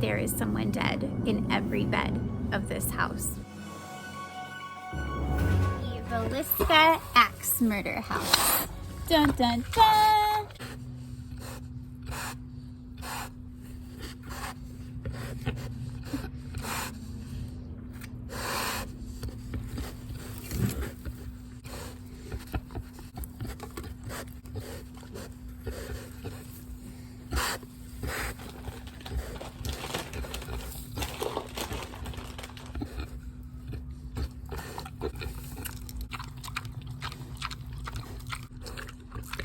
there is someone dead in every bed of this house. The Villisca axe murder house. Dun dun dun!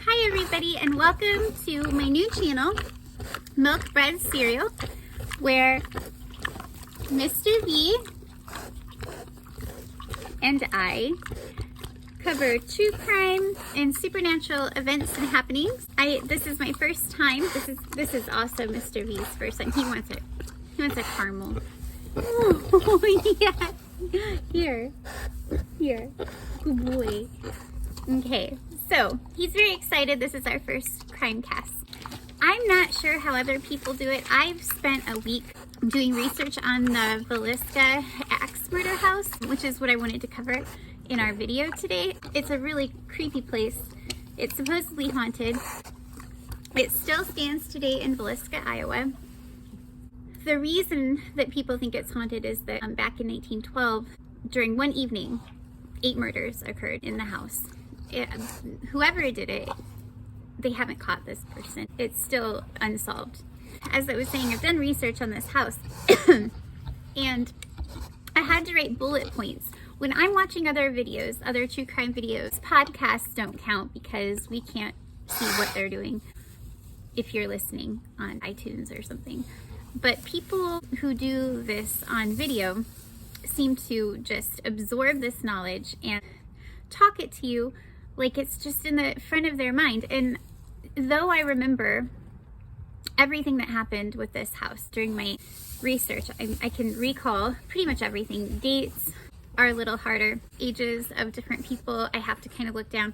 Hi everybody, and welcome to my new channel, Milk Bread Cereal, where Mr. V and I cover true crime and supernatural events and happenings. This is my first time. This is also Mr. V's first time. He wants it. He wants a caramel. Oh yeah. Here. Good boy. Okay. So, he's very excited. This is our first crime cast. I'm not sure how other people do it. I've spent a week doing research on the Villisca axe murder house, which is what I wanted to cover in our video today. It's a really creepy place. It's supposedly haunted. It still stands today in Villisca, Iowa. The reason that people think it's haunted is that back in 1912, during one evening, 8 murders occurred in the house. Whoever did it, they haven't caught this person. It's still unsolved. As I was saying, I've done research on this house and I had to write bullet points. When I'm watching other videos, other true crime videos, podcasts don't count because we can't see what they're doing if you're listening on iTunes or something. But people who do this on video seem to just absorb this knowledge and talk it to you like it's just in the front of their mind. And though I remember everything that happened with this house during my research, I can recall pretty much everything. Dates are a little harder. Ages of different people, I have to kind of look down.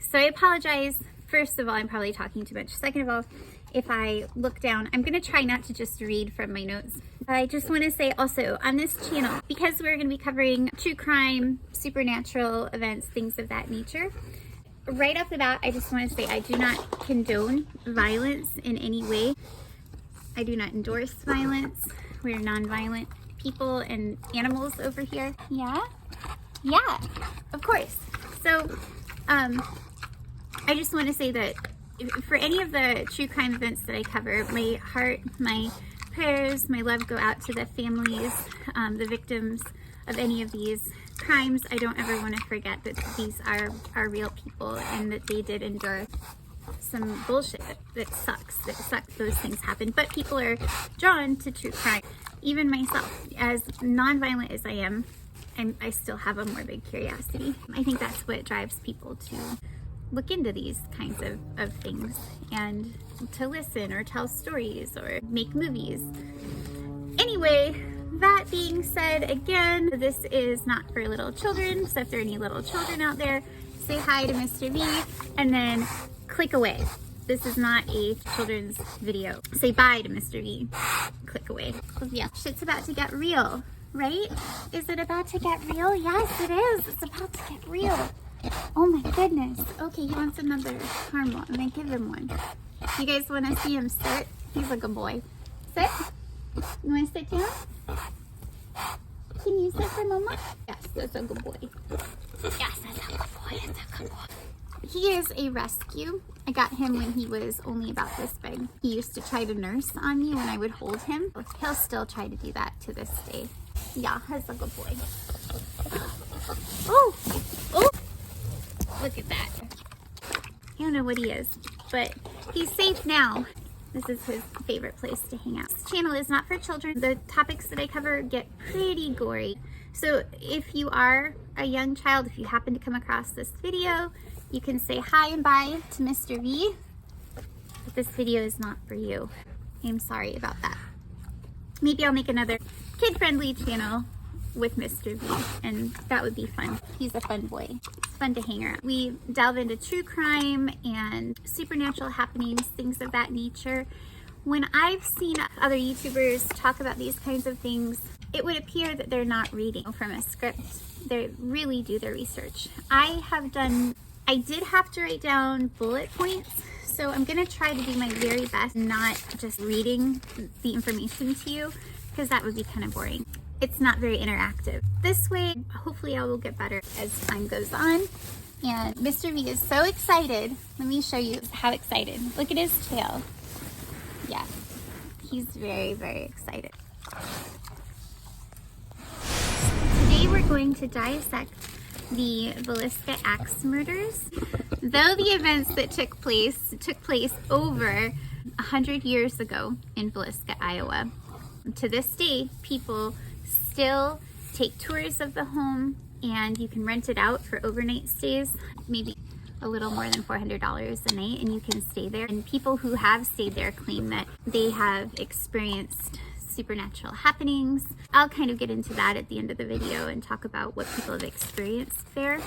So I apologize. First of all, I'm probably talking too much. Second of all, if I look down, I'm gonna try not to just read from my notes. I just wanna say also on this channel, because we're gonna be covering true crime, supernatural events, things of that nature, right off the bat, I just wanna say I do not condone violence in any way. I do not endorse violence. We're non-violent people and animals over here. Yeah, of course. So, I just wanna say that for any of the true crime events that I cover, my heart, my prayers, my love go out to the families, the victims of any of these crimes. I don't ever want to forget that these are real people and that they did endure some bullshit that sucks. Those things happen. But people are drawn to true crime. Even myself, as non-violent as I am, I still have a morbid curiosity. I think that's what drives people to look into these kinds of things and to listen or tell stories or make movies. Anyway, that being said, again, this is not for little children, so if there are any little children out there, say hi to Mr. V and then click away. This is not a children's video. Say bye to Mr. V. Click away. Yeah, shit's about to get real, right? Is it about to get real? Yes, it is. It's about to get real. Oh my goodness. Okay, he wants another caramel. I'm gonna give him one. You guys want to see him sit? He's a good boy. Sit. You want to sit down? Can you sit for Mama? Yes, that's a good boy. Yes, that's a good boy. That's a good boy. He is a rescue. I got him when he was only about this big. He used to try to nurse on me when I would hold him. He'll still try to do that to this day. Yeah, that's a good boy. Oh! Look at that. I don't know what he is, but he's safe now. This is his favorite place to hang out. This channel is not for children. The topics that I cover get pretty gory. So if you are a young child, if you happen to come across this video, you can say hi and bye to Mr. V. But this video is not for you. I'm sorry about that. Maybe I'll make another kid-friendly channel with Mr. V, and that would be fun. He's a fun boy. It's fun to hang around. We delve into true crime and supernatural happenings, things of that nature. When I've seen other YouTubers talk about these kinds of things, it would appear that they're not reading from a script. They really do their research. I did have to write down bullet points, so I'm gonna try to do my very best, not just reading the information to you, because that would be kind of boring. It's not very interactive. This way, hopefully I will get better as time goes on. And Mr. V is so excited. Let me show you how excited. Look at his tail. Yeah, he's very, very excited. Today we're going to dissect the Villisca axe murders. Though the events that took place over 100 years ago in Villisca, Iowa, to this day, people still take tours of the home, and you can rent it out for overnight stays, maybe a little more than $400 a night, and you can stay there. And people who have stayed there claim that they have experienced supernatural happenings. I'll kind of get into that at the end of the video and talk about what people have experienced there.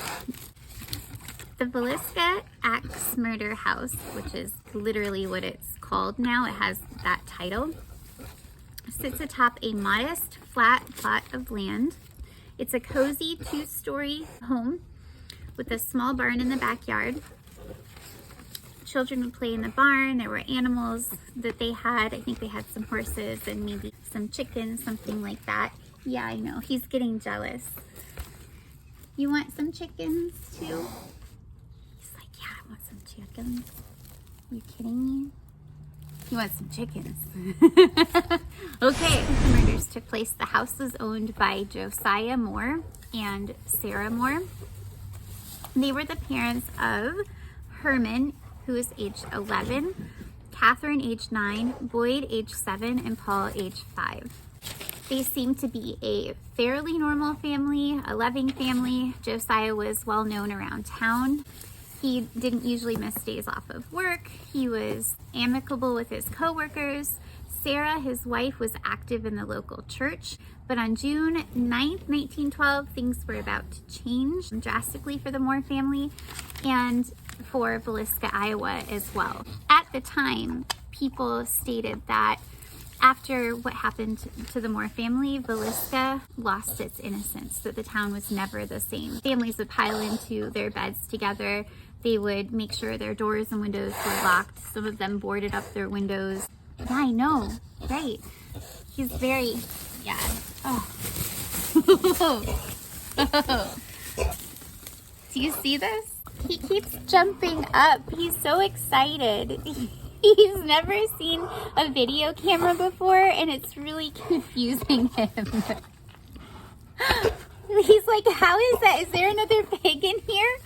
The Villisca Axe Murder House, which is literally what it's called now, it has that title, sits atop a modest flat plot of land. It's a cozy 2-story home with a small barn in the backyard. Children would play in the barn. There were animals that they had. I think they had some horses and maybe some chickens, something like that. Yeah, I know. He's getting jealous. You want some chickens too? He's like, yeah, I want some chickens. Are you kidding me? He wants some chickens. Okay, the murders took place. The house was owned by Josiah Moore and Sarah Moore. They were the parents of Herman, who is age 11, Catherine, age 9, Boyd, age 7, and Paul, age 5. They seemed to be a fairly normal family, a loving family. Josiah was well known around town. He didn't usually miss days off of work. He was amicable with his coworkers. Sarah, his wife, was active in the local church. But on June 9th, 1912, things were about to change drastically for the Moore family and for Villisca, Iowa as well. At the time, people stated that after what happened to the Moore family, Villisca lost its innocence, that the town was never the same. Families would pile into their beds together. They would make sure their doors and windows were locked. Some of them boarded up their windows. Yeah, I know, right? He's very, yeah. Oh. Do you see this? He keeps jumping up. He's so excited. He's never seen a video camera before, and it's really confusing him. He's like, how is that? Is there another pig in here?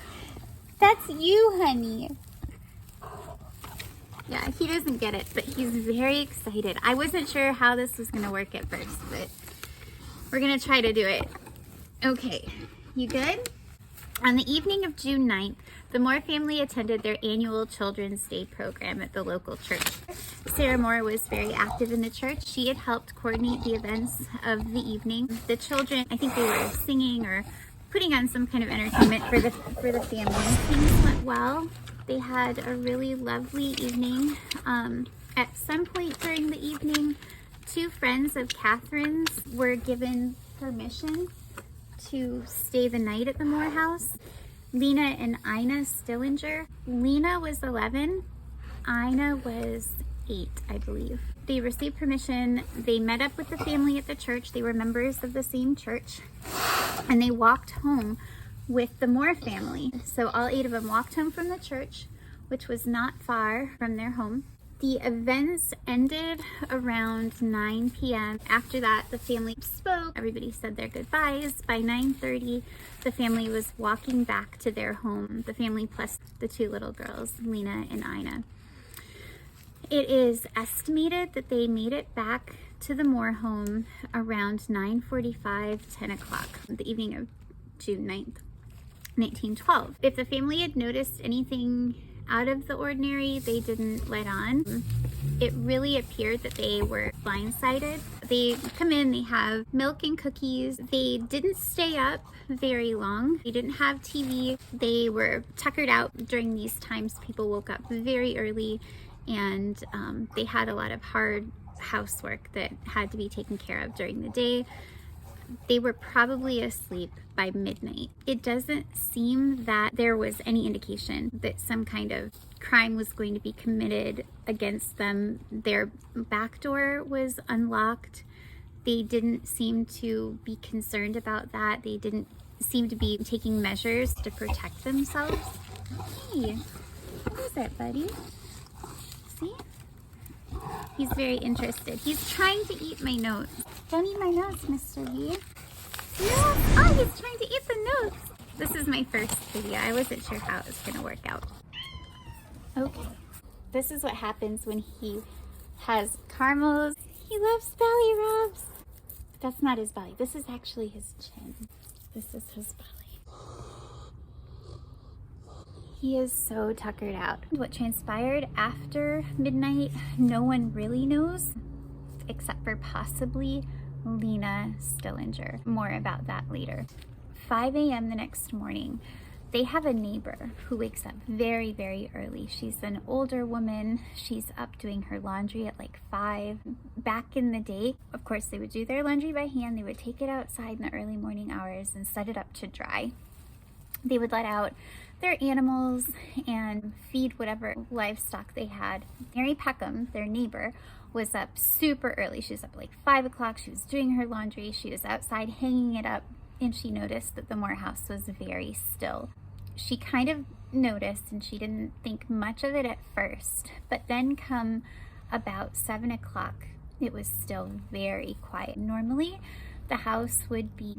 That's you, honey. Yeah, he doesn't get it, but he's very excited. I wasn't sure how this was gonna work at first, but we're gonna try to do it. Okay, you good? On the evening of June 9th, the Moore family attended their annual Children's Day program at the local church. Sarah Moore was very active in the church. She had helped coordinate the events of the evening. The children, I think they were singing or putting on some kind of entertainment for the family. Things went well. They had a really lovely evening. At some point during the evening, 2 friends of Catherine's were given permission to stay the night at the Moore house. Lena and Ina Stillinger. Lena was 11. Ina was 8, I believe. They received permission. They met up with the family at the church. They were members of the same church. And they walked home with the Moore family. So all 8 of them walked home from the church, which was not far from their home. The events ended around 9 p.m. After that, the family spoke. Everybody said their goodbyes. By 9:30, the family was walking back to their home. The family plus the 2 little girls, Lena and Ina. It is estimated that they made it back to the Moore home around 9:45, 10 o'clock, the evening of June 9th, 1912. If the family had noticed anything out of the ordinary, they didn't let on. It really appeared that they were blindsided. They come in, they have milk and cookies. They didn't stay up very long. They didn't have TV. They were tuckered out during these times. People woke up very early and they had a lot of hard housework that had to be taken care of during the day. They were probably asleep by midnight. It doesn't seem that there was any indication that some kind of crime was going to be committed against them. Their back door was unlocked. They didn't seem to be concerned about that. They didn't seem to be taking measures to protect themselves. Hey, what is it, buddy? See? He's very interested. He's trying to eat my notes. Don't eat my notes, Mr. V. No! Oh, he's trying to eat the notes. This is my first video. I wasn't sure how it was going to work out. Okay. This is what happens when he has caramels. He loves belly rubs. That's not his belly. This is actually his chin. This is his belly. He is so tuckered out. What transpired after midnight, no one really knows, except for possibly Lena Stillinger. More about that later. 5 a.m. the next morning, they have a neighbor who wakes up very, very early. She's an older woman. She's up doing her laundry at like 5. Back in the day, of course, they would do their laundry by hand. They would take it outside in the early morning hours and set it up to dry. They would let out their animals and feed whatever livestock they had. Mary Peckham, their neighbor, was up super early. She was up like 5 o'clock. She was doing her laundry. She was outside hanging it up, and she noticed that the Moore-house was very still. She kind of noticed, and she didn't think much of it at first, but then come about 7 o'clock, it was still very quiet. Normally, the house would be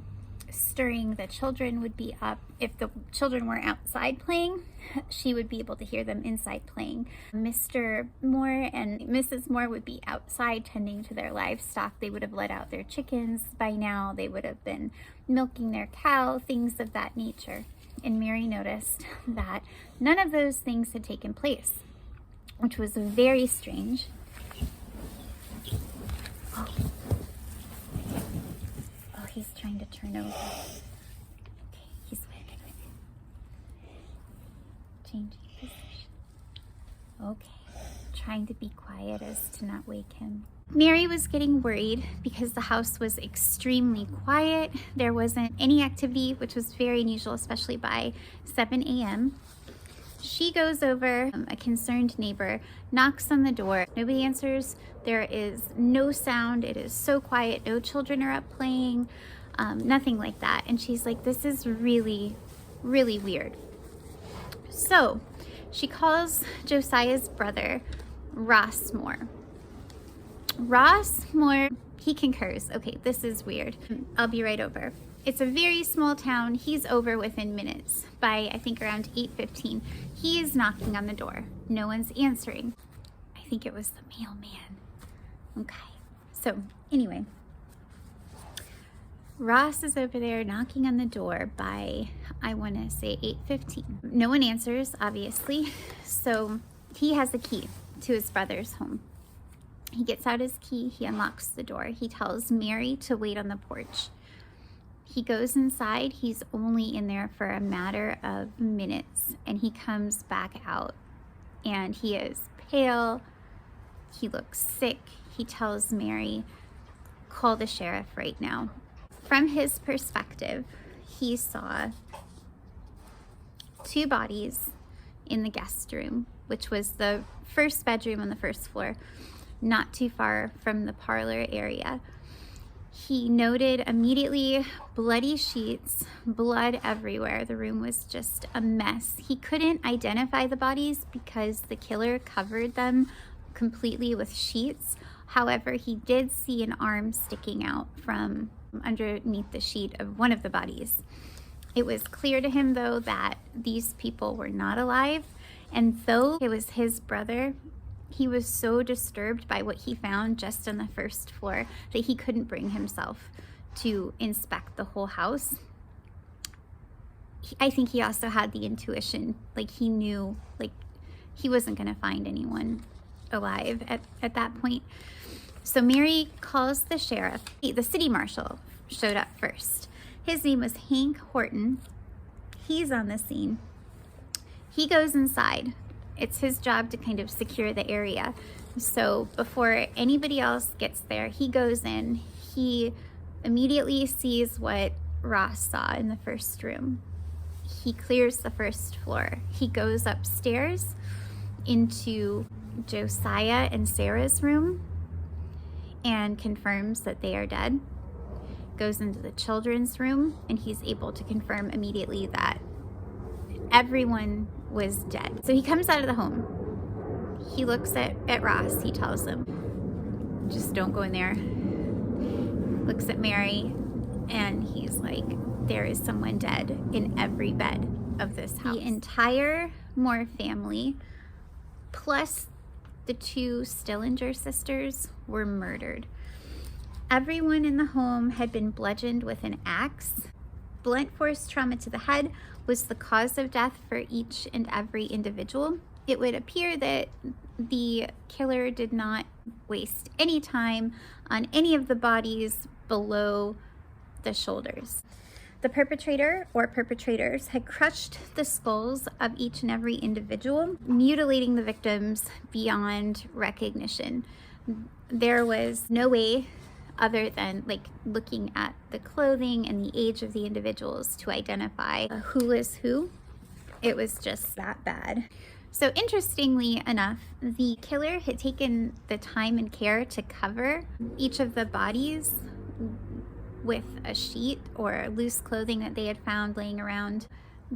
stirring, the children would be up. If the children were outside playing, she would be able to hear them inside playing. Mr. Moore and Mrs. Moore would be outside tending to their livestock. They would have let out their chickens by now. They would have been milking their cow, things of that nature. And Mary noticed that none of those things had taken place, which was very strange. He's trying to turn over. Okay, he's changing position. Okay, trying to be quiet as to not wake him. Mary was getting worried because the house was extremely quiet. There wasn't any activity, which was very unusual, especially by 7 a.m. She goes over, a concerned neighbor, knocks on the door. Nobody answers. There is no sound. It is so quiet. No children are up playing, nothing like that. And she's like, this is really, really weird. So she calls Josiah's brother, Ross Moore. Ross Moore, he concurs. Okay, this is weird. I'll be right over. It's a very small town. He's over within minutes. By, I think, around 8:15, he is knocking on the door. No one's answering. I think it was the mailman. Okay, so anyway, Ross is over there knocking on the door by, I want to say, 8:15. No one answers, obviously, so he has a key to his brother's home. He gets out his key, he unlocks the door. He tells Mary to wait on the porch. He goes inside. He's only in there for a matter of minutes, and he comes back out, and he is pale. He looks sick. He tells Mary, call the sheriff right now. From his perspective, he saw 2 bodies in the guest room, which was the first bedroom on the first floor, not too far from the parlor area. He noted immediately bloody sheets, blood everywhere. The room was just a mess. He couldn't identify the bodies because the killer covered them completely with sheets. However, he did see an arm sticking out from underneath the sheet of one of the bodies. It was clear to him, though, that these people were not alive. And though it was his brother, he was so disturbed by what he found just on the first floor that he couldn't bring himself to inspect the whole house. I think he also had the intuition, like he knew, like he wasn't going to find anyone alive at that point. So Mary calls the sheriff. The city marshal showed up first. His name was Hank Horton. He's on the scene. He goes inside it's his job to kind of secure the area. So before anybody else gets there, he goes in, he immediately sees what Ross saw in the first room. He clears the first floor. He goes upstairs into Josiah and Sarah's room and confirms that they are dead. Goes into the children's room, and he's able to confirm immediately that everyone was dead. So he comes out of the home. He looks at Ross. He tells him, just don't go in there. Looks at Mary, and he's like, there is someone dead in every bed of this house. The entire Moore family, plus the 2 Stillinger sisters, were murdered. Everyone in the home had been bludgeoned with an axe. Blunt force trauma to the head was the cause of death for each and every individual. It would appear that the killer did not waste any time on any of the bodies below the shoulders. The perpetrator or perpetrators had crushed the skulls of each and every individual, mutilating the victims beyond recognition. There was no way other than like looking at the clothing and the age of the individuals to identify who is who. It was just that bad. So interestingly enough, the killer had taken the time and care to cover each of the bodies with a sheet or loose clothing that they had found laying around.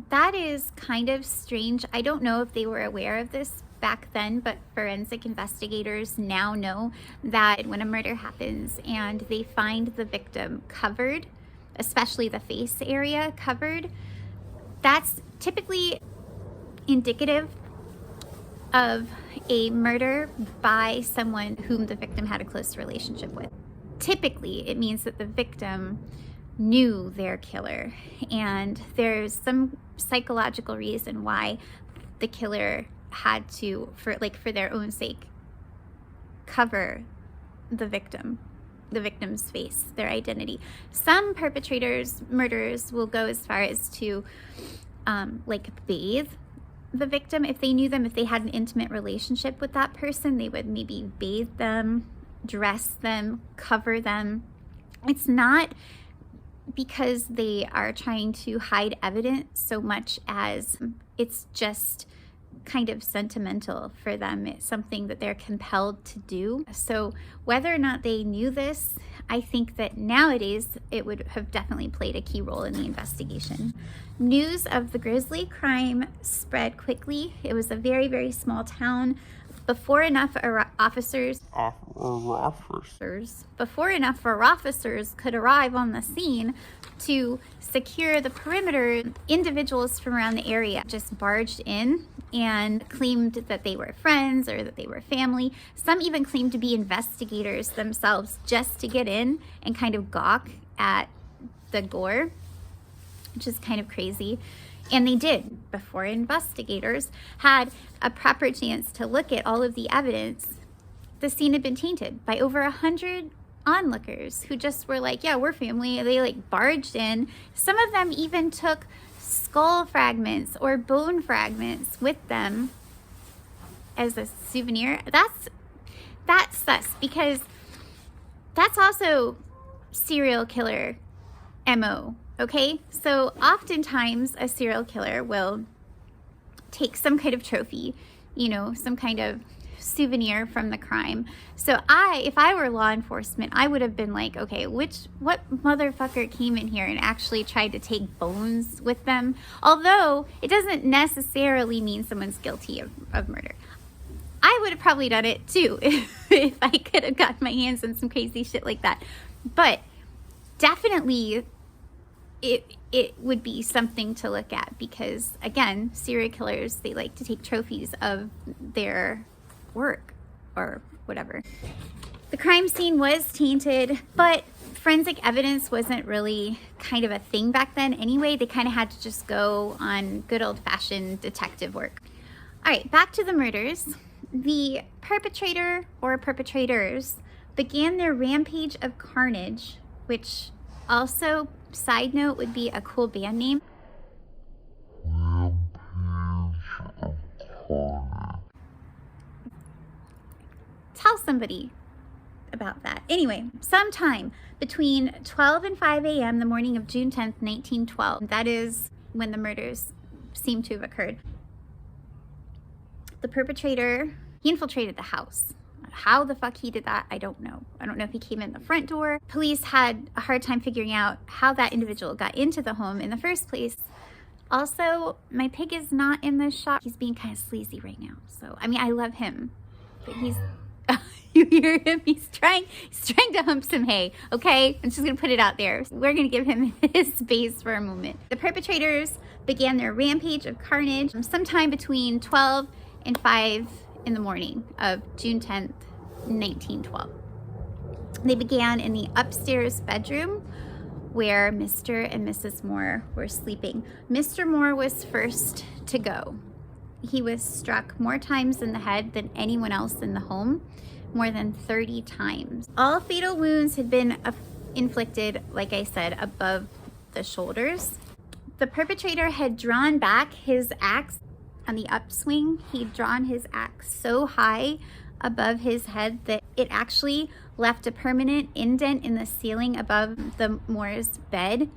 That is kind of strange. I don't know if they were aware of this back then, but forensic investigators now know that when a murder happens and they find the victim covered, especially the face area covered, that's typically indicative of a murder by someone whom the victim had a close relationship with. Typically, it means that the victim knew their killer, and there's some psychological reason why the killer had to, for their own sake, cover the victim's face, their identity. Some murderers will go as far as to bathe the victim if they knew them. If they had an intimate relationship with that person, they would maybe bathe them, dress them, cover them. It's not because they are trying to hide evidence so much as it's just kind of sentimental for them. It's something that they're compelled to do. So whether or not they knew this, I think that nowadays it would have definitely played a key role in the investigation. News of the grisly crime spread quickly. It was a very, very small town. Before enough officers could arrive on the scene to secure the perimeter, individuals from around the area just barged in and claimed that they were friends or that they were family. Some even claimed to be investigators themselves just to get in and kind of gawk at the gore, which is kind of crazy. And they did, before investigators had a proper chance to look at all of the evidence. The scene had been tainted by over 100 onlookers who just were like, yeah, we're family. They barged in. Some of them even took skull fragments or bone fragments with them as a souvenir. That's sus, because that's also serial killer MO. Okay, so oftentimes a serial killer will take some kind of trophy, some kind of souvenir from the crime. So if I were law enforcement, I would have been like, okay, what motherfucker came in here and actually tried to take bones with them? Although it doesn't necessarily mean someone's guilty of murder. I would have probably done it too if I could have gotten my hands on some crazy shit like that. But definitely it would be something to look at, because again, serial killers, they like to take trophies of their work or whatever. The crime scene was tainted, but forensic evidence wasn't really kind of a thing back then anyway. They kind of had to just go on good old-fashioned detective work. All right, back to the murders. The perpetrator or perpetrators began their rampage of carnage, which also, side note, would be a cool band name. Rampage of Carnage. tell somebody about that. Anyway, sometime between 12 and 5 a.m. the morning of June 10th, 1912, that is when the murders seem to have occurred, the perpetrator, he infiltrated the house. How the fuck he did that, I don't know. I don't know if he came in the front door. Police had a hard time figuring out how that individual got into the home in the first place. Also, my pig is not in this shot. He's being kind of sleazy right now. So, I mean, I love him, but he's, you hear him? He's trying to hump some hay, okay? I'm just gonna put it out there. We're gonna give him his space for a moment. The perpetrators began their rampage of carnage sometime between 12 and 5 in the morning of June 10th, 1912. They began in the upstairs bedroom where Mr. and Mrs. Moore were sleeping. Mr. Moore was first to go. He was struck more times in the head than anyone else in the home, more than 30 times. All fatal wounds had been inflicted, like I said, above the shoulders. The perpetrator had drawn back his axe on the upswing. He'd drawn his axe so high above his head that it actually left a permanent indent in the ceiling above the Moore's bed.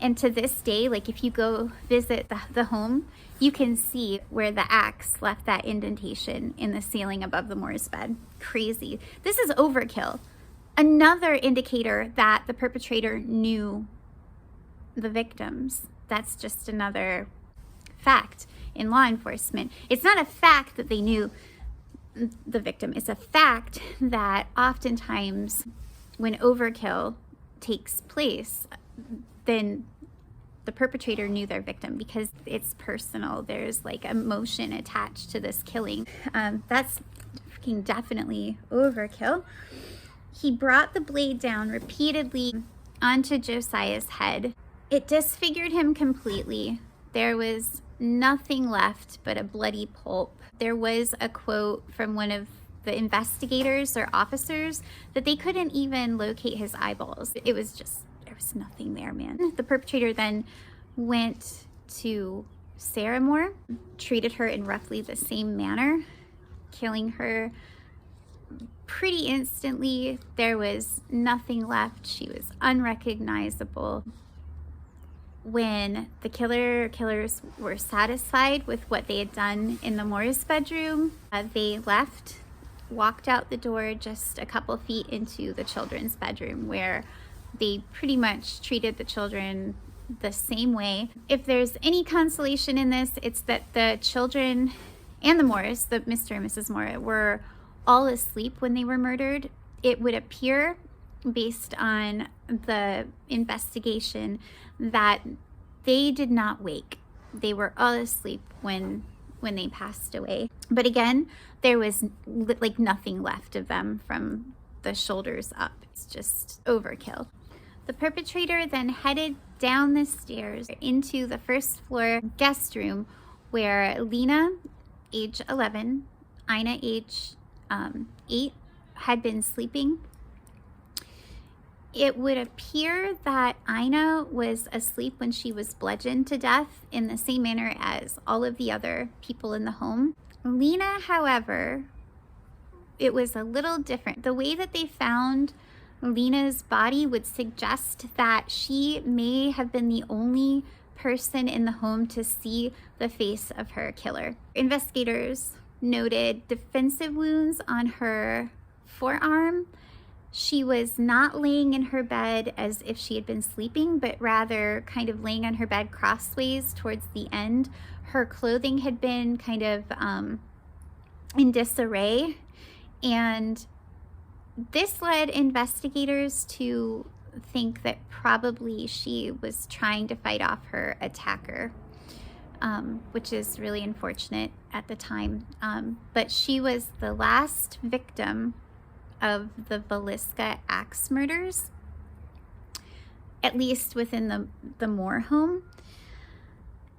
And to this day, like if you go visit the home, you can see where the axe left that indentation in the ceiling above the Moore's bed. Crazy. This is overkill. Another indicator that the perpetrator knew the victims. That's just another fact in law enforcement. It's not a fact that they knew the victim. It's a fact that oftentimes when overkill takes place, then the perpetrator knew their victim because it's personal. There's like emotion attached to this killing. That's freaking definitely overkill. He brought the blade down repeatedly onto Josiah's head. It disfigured him completely. There was nothing left but a bloody pulp. There was a quote from one of the investigators or officers that they couldn't even locate his eyeballs. It was just, there was nothing there, man. The perpetrator then went to Sarah Moore, treated her in roughly the same manner, killing her pretty instantly. There was nothing left. She was unrecognizable. When the killers were satisfied with what they had done in the Moore's bedroom, they left, walked out the door just a couple feet into the children's bedroom, where they pretty much treated the children the same way. If there's any consolation in this, it's that the children and the Moores, the Mr. and Mrs. Moore, were all asleep when they were murdered. It would appear, based on the investigation, that they did not wake. They were all asleep when they passed away. But again, there was like nothing left of them from the shoulders up. It's just overkill. The perpetrator then headed down the stairs into the first floor guest room where Lena, age 11, Ina, age 8, had been sleeping. It would appear that Ina was asleep when she was bludgeoned to death in the same manner as all of the other people in the home. Lena, however, it was a little different. The way that they found Lena's body would suggest that she may have been the only person in the home to see the face of her killer. Investigators noted defensive wounds on her forearm. She was not laying in her bed as if she had been sleeping, but rather kind of laying on her bed crossways towards the end. Her clothing had been kind of in disarray, and this led investigators to think that probably she was trying to fight off her attacker, which is really unfortunate at the time. But she was the last victim of the Villisca axe murders, at least within the Moore home.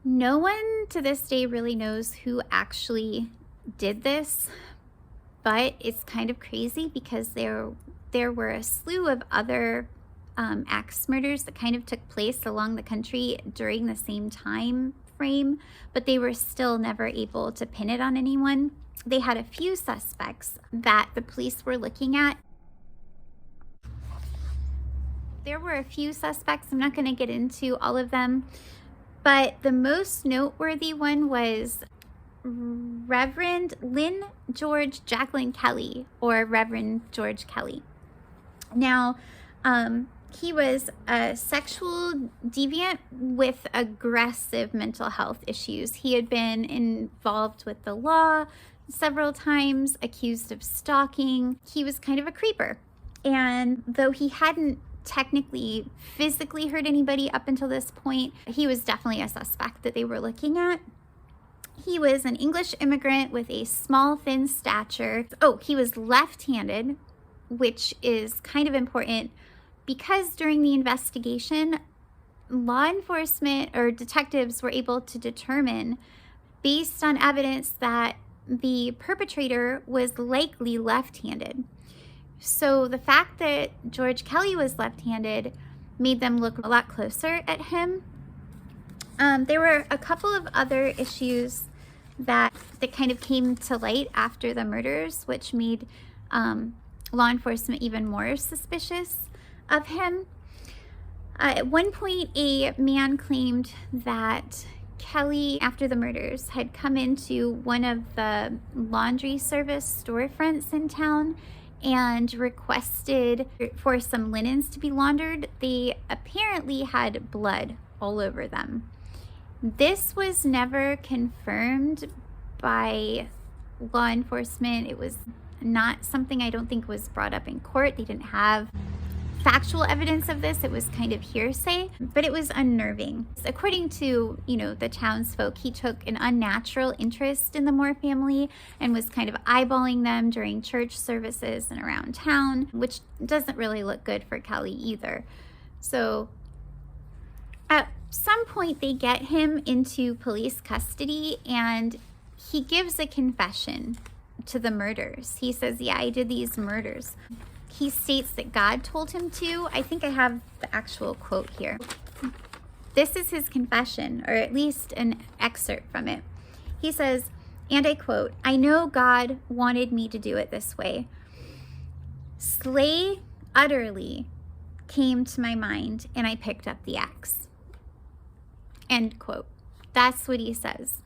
No one to this day really knows who actually did this, but it's kind of crazy because there were a slew of other axe murders that kind of took place along the country during the same time frame, but they were still never able to pin it on anyone. they had a few suspects that the police were looking at. There were a few suspects. I'm not going to get into all of them, but the most noteworthy one was Reverend Lynn George Jacqueline Kelly, or Reverend George Kelly. Now, he was a sexual deviant with aggressive mental health issues. He had been involved with the law several times, accused of stalking. He was kind of a creeper. And though he hadn't technically physically hurt anybody up until this point, he was definitely a suspect that they were looking at. He was an English immigrant with a small, thin stature. Oh, he was left-handed, which is kind of important because during the investigation, law enforcement or detectives were able to determine, based on evidence, that the perpetrator was likely left-handed. So the fact that George Kelly was left-handed made them look a lot closer at him. There were a couple of other issues that kind of came to light after the murders, which made law enforcement even more suspicious of him. At one point, a man claimed that Kelly, after the murders, had come into one of the laundry service storefronts in town and requested for some linens to be laundered. They apparently had blood all over them. This was never confirmed by law enforcement. It was not something, I don't think, was brought up in court. They didn't have factual evidence of this. It was kind of hearsay, but it was unnerving. According to, the townsfolk, he took an unnatural interest in the Moore family and was kind of eyeballing them during church services and around town, which doesn't really look good for Kelly either. So at some point, they get him into police custody, and he gives a confession to the murders. He says, yeah, I did these murders. He states that God told him to. I think I have the actual quote here. This is his confession, or at least an excerpt from it. He says, and I quote, "I know God wanted me to do it this way. Slay utterly came to my mind, and I picked up the axe." End quote. That's what he says.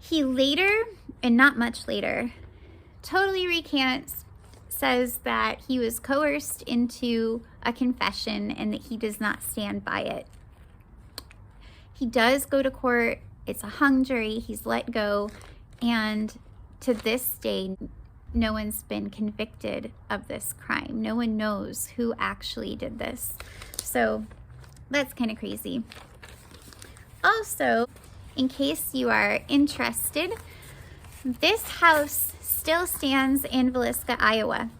He later, and not much later, totally recants, says that he was coerced into a confession and that he does not stand by it. He does go to court. It's a hung jury. He's let go. And to this day, no one's been convicted of this crime. No one knows who actually did this. So that's kind of crazy. Also, in case you are interested, this house still stands in Villisca, Iowa.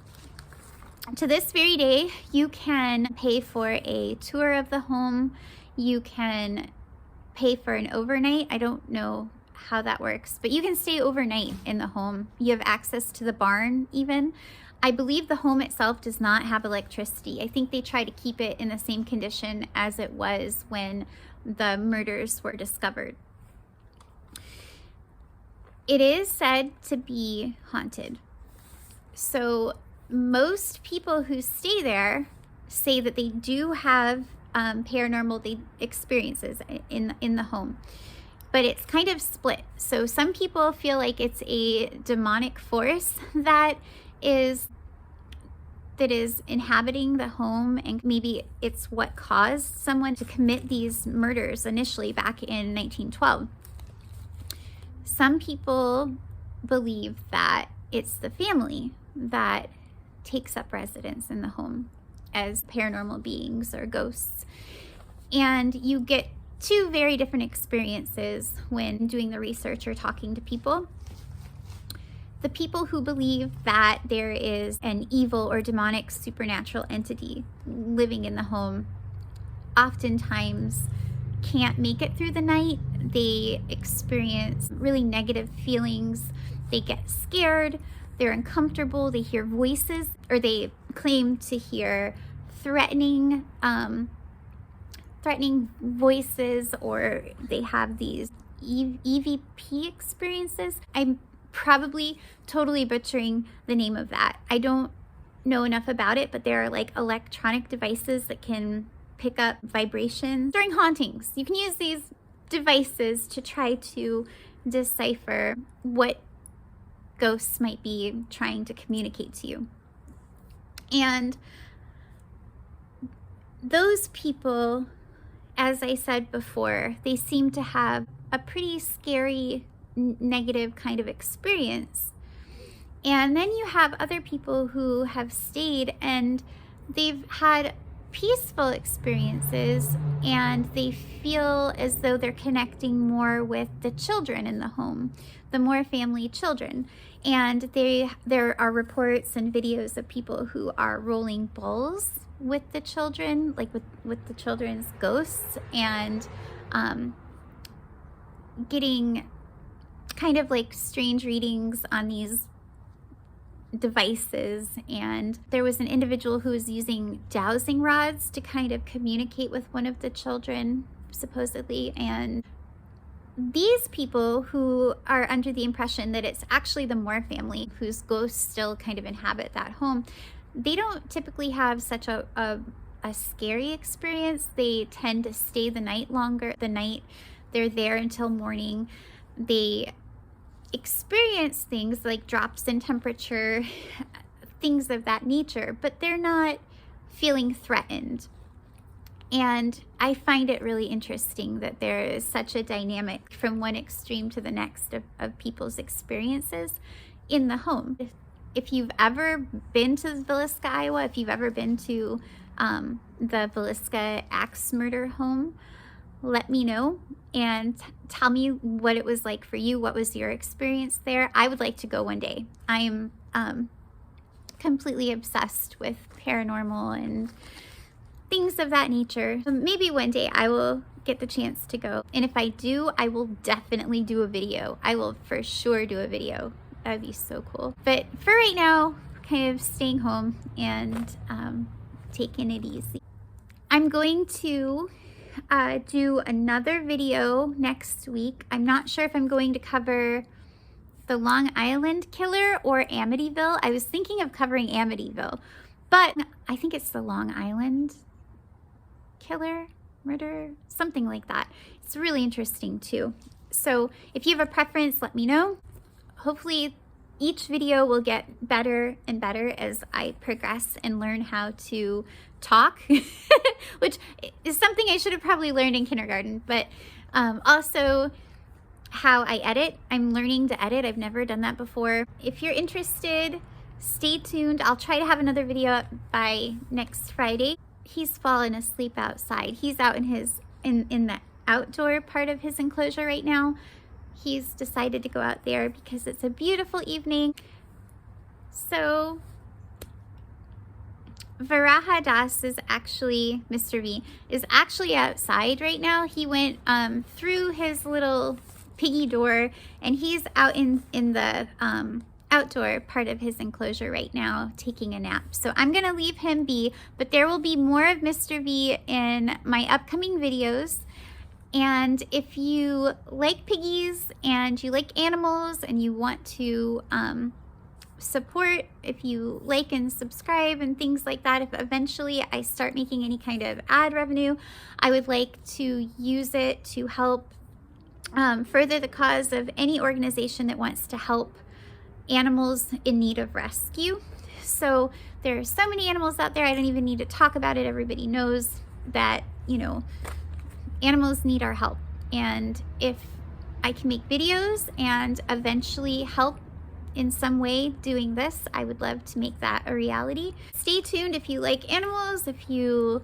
To this very day, you can pay for a tour of the home. You can pay for an overnight. I don't know how that works, but you can stay overnight in the home. You have access to the barn even. I believe the home itself does not have electricity. I think they try to keep it in the same condition as it was when the murders were discovered. It is said to be haunted. So most people who stay there say that they do have paranormal experiences in the home, but it's kind of split. So some people feel like it's a demonic force that is inhabiting the home, and maybe it's what caused someone to commit these murders initially back in 1912. Some people believe that it's the family that takes up residence in the home as paranormal beings or ghosts. And you get two very different experiences when doing the research or talking to people. The people who believe that there is an evil or demonic supernatural entity living in the home oftentimes can't make it through the night. They experience really negative feelings. They get scared. They're uncomfortable. They hear voices, or they claim to hear threatening voices, or they have these EVP experiences. I'm probably totally butchering the name of that. I don't know enough about it, but there are like electronic devices that can pick up vibrations during hauntings. You can use these devices to try to decipher what ghosts might be trying to communicate to you. And those people, as I said before, they seem to have a pretty scary, negative kind of experience. And then you have other people who have stayed and they've had peaceful experiences and they feel as though they're connecting more with the children in the home, the Moore family children. And there are reports and videos of people who are rolling balls with the children, like with the children's ghosts, and getting kind of like strange readings on these devices. And there was an individual who was using dowsing rods to kind of communicate with one of the children, supposedly. And these people who are under the impression that it's actually the Moore family whose ghosts still kind of inhabit that home, they don't typically have such a scary experience. They tend to stay the night longer. The night they're there until morning. They experience things like drops in temperature, things of that nature, but they're not feeling threatened. And I find it really interesting that there is such a dynamic from one extreme to the next of people's experiences in the home. If you've ever been to Villisca, Iowa, if you've ever been to the Villisca axe murder home, let me know and tell me what it was like for you. What was your experience there? I would like to go one day. I'm completely obsessed with paranormal and things of that nature. Maybe one day I will get the chance to go. And if I do, I will definitely do a video. I will for sure do a video. That'd be so cool. But for right now, kind of staying home and taking it easy. I'm going to do another video next week. I'm not sure if I'm going to cover the Long Island killer or Amityville. I was thinking of covering Amityville, but I think it's the Long Island killer, murder, something like that. It's really interesting too. So if you have a preference, let me know. Hopefully each video will get better and better as I progress and learn how to talk, which is something I should have probably learned in kindergarten, but also how I edit. I'm learning to edit. I've never done that before. If you're interested, stay tuned. I'll try to have another video up by next Friday. He's fallen asleep outside. He's out in the outdoor part of his enclosure right now. He's decided to go out there because it's a beautiful evening. So Varaha Das is actually, Mr. V, is actually outside right now. He went through his little piggy door and he's out in the outdoor part of his enclosure right now taking a nap. So I'm gonna leave him be, but there will be more of Mr. V in my upcoming videos. And if you like piggies and you like animals and you want to support, if you like and subscribe and things like that, if eventually I start making any kind of ad revenue, I would like to use it to help further the cause of any organization that wants to help animals in need of rescue. So there are so many animals out there, I don't even need to talk about it. Everybody knows that, you know, animals need our help. And if I can make videos and eventually help in some way doing this, I would love to make that a reality. Stay tuned if you like animals, if you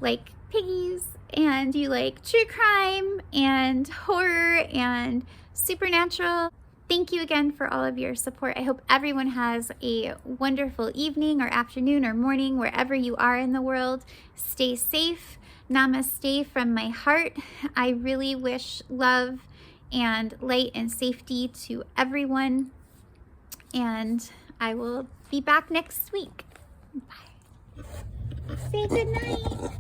like piggies, and you like true crime and horror and supernatural. Thank you again for all of your support. I hope everyone has a wonderful evening or afternoon or morning wherever you are in the world. Stay safe. Namaste from my heart. I really wish love and light and safety to everyone. And I will be back next week. Bye. Say good night.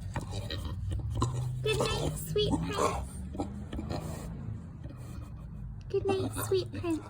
Good night, sweet prince. Good night, sweet prince.